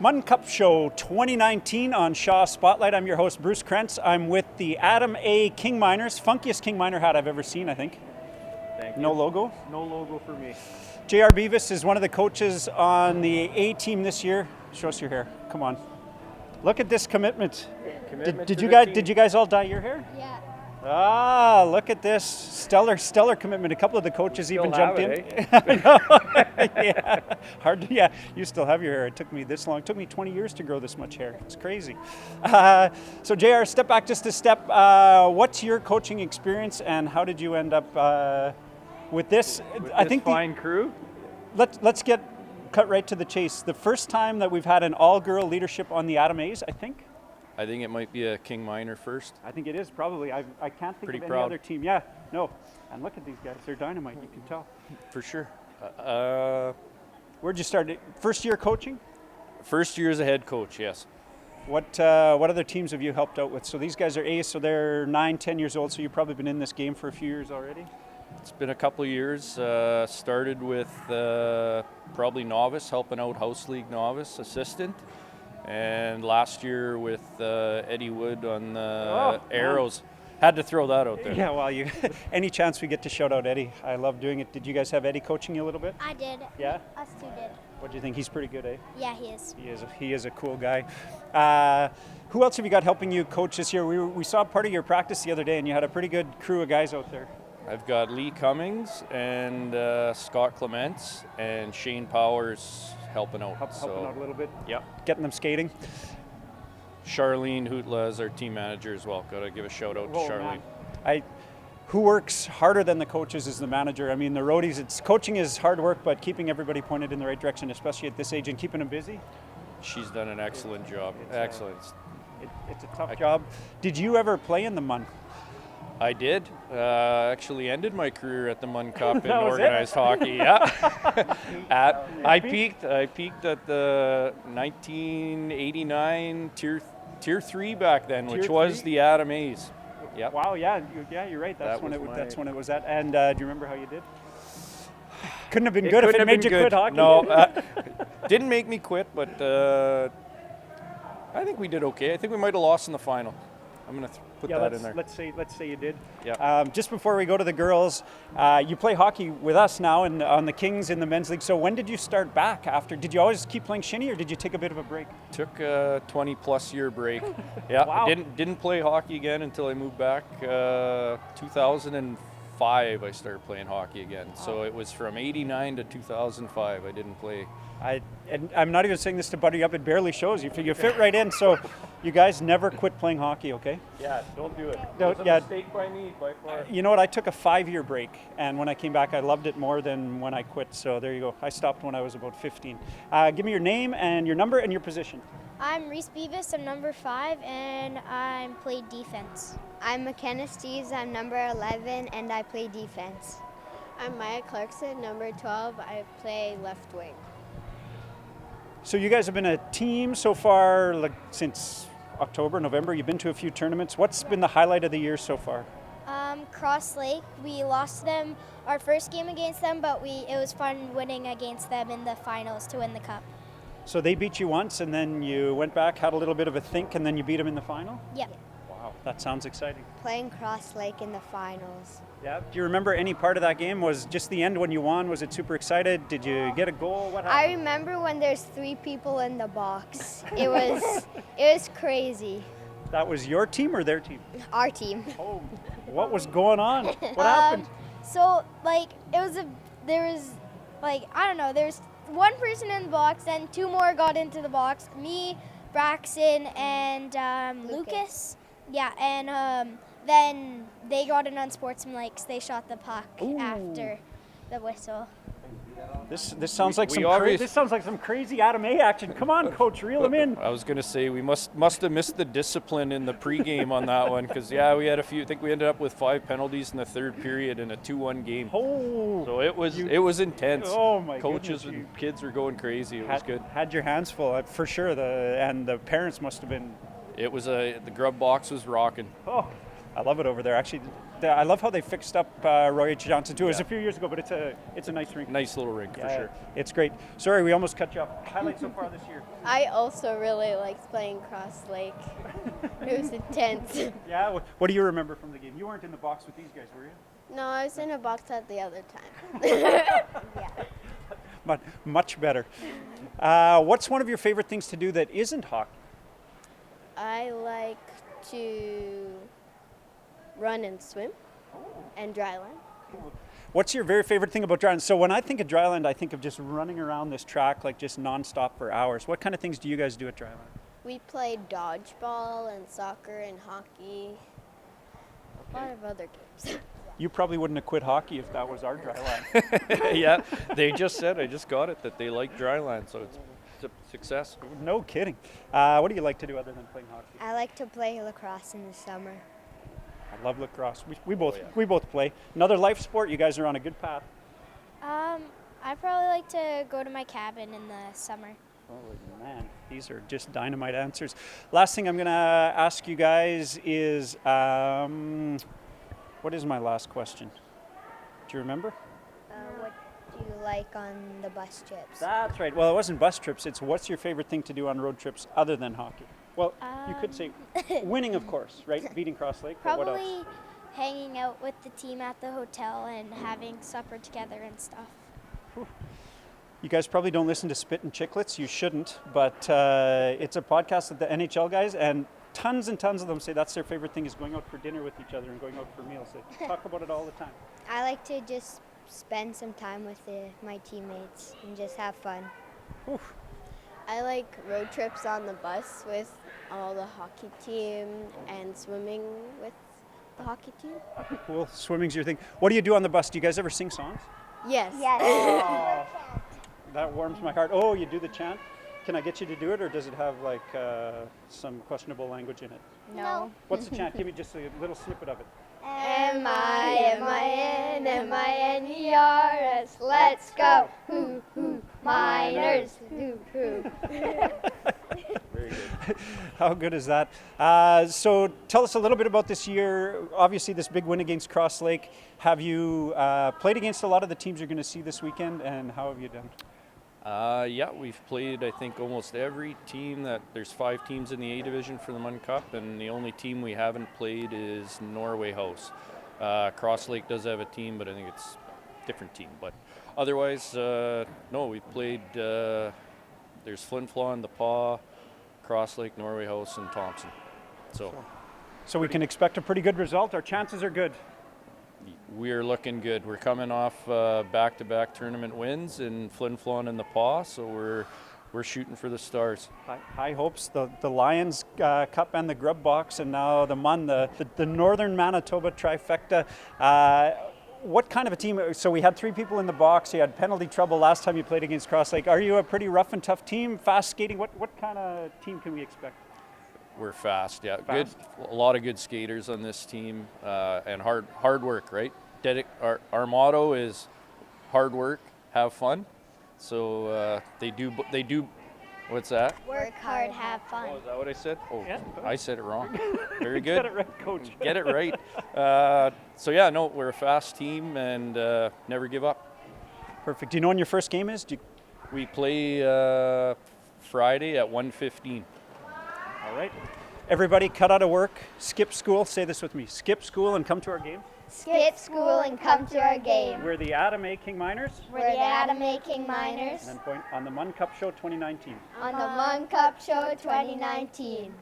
Munn Cup Show 2019 on Shaw Spotlight. I'm your host, Bruce Krentz. I'm with the Adam A. King Miners. Funkiest King Miner hat I've ever seen, I think. Thank you. No logo? No logo for me. J.R. Beavis is one of the coaches on the A team this year. Show us your hair. Come on. Look at this commitment. Did you guys all dye your hair? Yeah. Ah, look at this stellar commitment. A couple of the coaches even jumped in. Eh? I know. Yeah, hard. Yeah, you still have your hair. It took me this long. It took me 20 years to grow this much hair. It's crazy. So JR, step back just a step. What's your coaching experience, and how did you end up with this? I think fine crew. Let's get cut right to the chase. The first time that we've had an all-girl leadership on the Adam A's, I think. I think it might be a King Miner first. I think it is probably. I can't think Pretty of any proud. other team. Yeah, no. And look at these guys. They're dynamite. You can tell. For sure. Where'd you start? First year coaching? First year as a head coach, yes. What other teams have you helped out with? So these guys are A's, so they're 9-10 years old, so you've probably been in this game for a few years already? It's been a couple of years. Started with probably novice, helping out House League novice assistant. And last year with Eddie Wood on the Arrows. Had to throw that out there. Yeah, well, any chance we get to shout out Eddie, I love doing it. Did you guys have Eddie coaching you a little bit? I did. Yeah? Us two did. What do you think? He's pretty good, eh? Yeah, he is. He is a cool guy. Who else have you got helping you coach this year? We saw part of your practice the other day, and you had a pretty good crew of guys out there. I've got Lee Cummings and Scott Clements and Shane Powers helping out. Helping out a little bit? Yeah. Getting them skating? Charlene Hootla is our team manager as well. Got to give a shout out to Charlene. Who works harder than the coaches is the manager. I mean, the roadies, coaching is hard work, but keeping everybody pointed in the right direction, especially at this age, and keeping them busy. She's done an excellent job. Excellent. It's a tough job. Did you ever play in the Munn? I did. Actually ended my career at the Munn Cup in That was organized hockey. Yeah. I peaked at the 1989 tier 3 back then, which was the Adam A's. Yep. Wow, yeah, you're right. That's when it was at. And do you remember how you did? Couldn't have been good if it made you quit hockey. No, didn't make me quit, but I think we did okay. I think we might have lost in the final. I'm going to put that in there. Let's say you did. Yeah. Just before we go to the girls, you play hockey with us now on the Kings in the men's league. So when did you start back after? Did you always keep playing shinny, or did you take a bit of a break? Took a 20-plus year break. Yeah. Wow. Didn't play hockey again until I moved back. 2005 I started playing hockey again. Wow. So it was from 89 to 2005 I didn't play. And I'm not even saying this to butter you up. It barely shows. You fit right in. So you guys never quit playing hockey, okay? Yeah, don't do it. No, It's a mistake by me, by far. You know what? I took a 5-year break, and when I came back, I loved it more than when I quit. So there you go. I stopped when I was about 15. Give me your name and your number and your position. I'm Reese Beavis. I'm number 5, and I play defense. I'm McKenna Steves. I'm number 11, and I play defense. I'm Maya Clarkson, number 12. I play left wing. So you guys have been a team so far, like since October, November. You've been to a few tournaments. What's been the highlight of the year so far? Cross Lake. We lost them our first game against them, but it was fun winning against them in the finals to win the cup. So they beat you once, and then you went back, had a little bit of a think, and then you beat them in the final? Yep. Wow, that sounds exciting. Playing Cross Lake in the finals. Yeah. Do you remember any part of that game? Was just the end when you won? Was it super excited? Did you get a goal? What happened? I remember when there's 3 people in the box. It was crazy. That was your team or their team? Our team. Oh, what was going on? What happened? So there was one person in the box, then 2 more got into the box. Me, Braxton, and Lucas. Yeah, and then they got an unsportsmanlike because they shot the puck after the whistle. This sounds like some crazy Adam A action. Come on, coach, reel him in. I was going to say we must have missed the discipline in the pregame on that one, because we had a few. I think we ended up with 5 penalties in the third period in a 2-1 game. Oh, so it was intense. Oh my Coaches goodness, and kids were going crazy. It was good. Had your hands full for sure. And the parents must have been. It was the grub box was rocking. Oh. I love it over there. Actually, I love how they fixed up Roy H. Johnson too. It was a few years ago, but it's a nice rink. Nice little rink for sure. It's great. Sorry, we almost cut you off. Highlights so far this year. I also really liked playing Cross Lake. It was intense. Yeah. What do you remember from the game? You weren't in the box with these guys, were you? No, I was in a box at the other time. But much better. What's one of your favorite things to do that isn't hockey? I like to run and swim and dryland. What's your very favorite thing about dryland? So when I think of dryland, I think of just running around this track like just nonstop for hours. What kind of things do you guys do at dryland? We played dodgeball and soccer and hockey. A lot of other games. You probably wouldn't have quit hockey if that was our dryland. Yeah, they just said, I just got it, that they like dryland, so it's a success. No kidding. What do you like to do other than playing hockey? I like to play lacrosse in the summer. I love lacrosse. We both play. Another life sport. You guys are on a good path. I probably like to go to my cabin in the summer. Oh man, these are just dynamite answers. Last thing I'm going to ask you guys is, what is my last question? Do you remember? What do you like on the bus trips? That's right. Well, it wasn't bus trips. It's what's your favorite thing to do on road trips other than hockey? Well, you could say winning, of course, right? Beating Cross Lake. But what else? Probably hanging out with the team at the hotel and having supper together and stuff. You guys probably don't listen to Spit and Chicklets. You shouldn't, but it's a podcast of the NHL guys, and tons and tons of them say that's their favorite thing is going out for dinner with each other and going out for meals. They talk about it all the time. I like to just spend some time with my teammates and just have fun. Oof. I like road trips on the bus with all the hockey team and swimming with the hockey team. Cool. Swimming's your thing. What do you do on the bus? Do you guys ever sing songs? Yes. Oh, that warms my heart. Oh, you do the chant? Can I get you to do it, or does it have like some questionable language in it? No. What's the chant? Give me just a little snippet of it. M-I-N-M-I-N, M-I-N-E-R-S, let's go. Hoo, hoo, miners, hoo, hoo. Very good. How good is that? So tell us a little bit about this year. Obviously, this big win against Cross Lake. Have you played against a lot of the teams you're going to see this weekend, and how have you done? Yeah, we've played, I think, almost every team. There's 5 teams in the A division for the Munn Cup, and the only team we haven't played is Norway House. Cross Lake does have a team, but I think it's a different team. But otherwise, no, we've played, there's Flin Flon, the Paw, Cross Lake, Norway House, and Thompson. So we can expect a pretty good result. Our chances are good. We're looking good. We're coming off back-to-back tournament wins in Flin Flon and the Paw, so we're shooting for the stars. High hopes. The Lions Cup and the Grub Box, and now the Munn, the Northern Manitoba trifecta. What kind of a team? So we had 3 people in the box. You had penalty trouble last time you played against Cross Lake. Are you a pretty rough and tough team? Fast skating? What kind of team can we expect? We're fast, yeah. Fast. Good, a lot of good skaters on this team, and hard work, right? Our motto is hard work, have fun. So they do. What's that? Work hard, have fun. Oh, is that what I said? Oh, Yeah. I said it wrong. Very good. Get it right, coach. Get it right. So yeah, no, we're a fast team and never give up. Perfect. Do you know when your first game is? We play Friday at 1:15. All right. Everybody cut out of work, skip school. Say this with me. Skip school and come to our game. Skip school and come to our game. We're the Adam A. King Miners. We're the Adam A. King Miners And point on the Munn Cup Show 2019. on the Munn Cup Show 2019.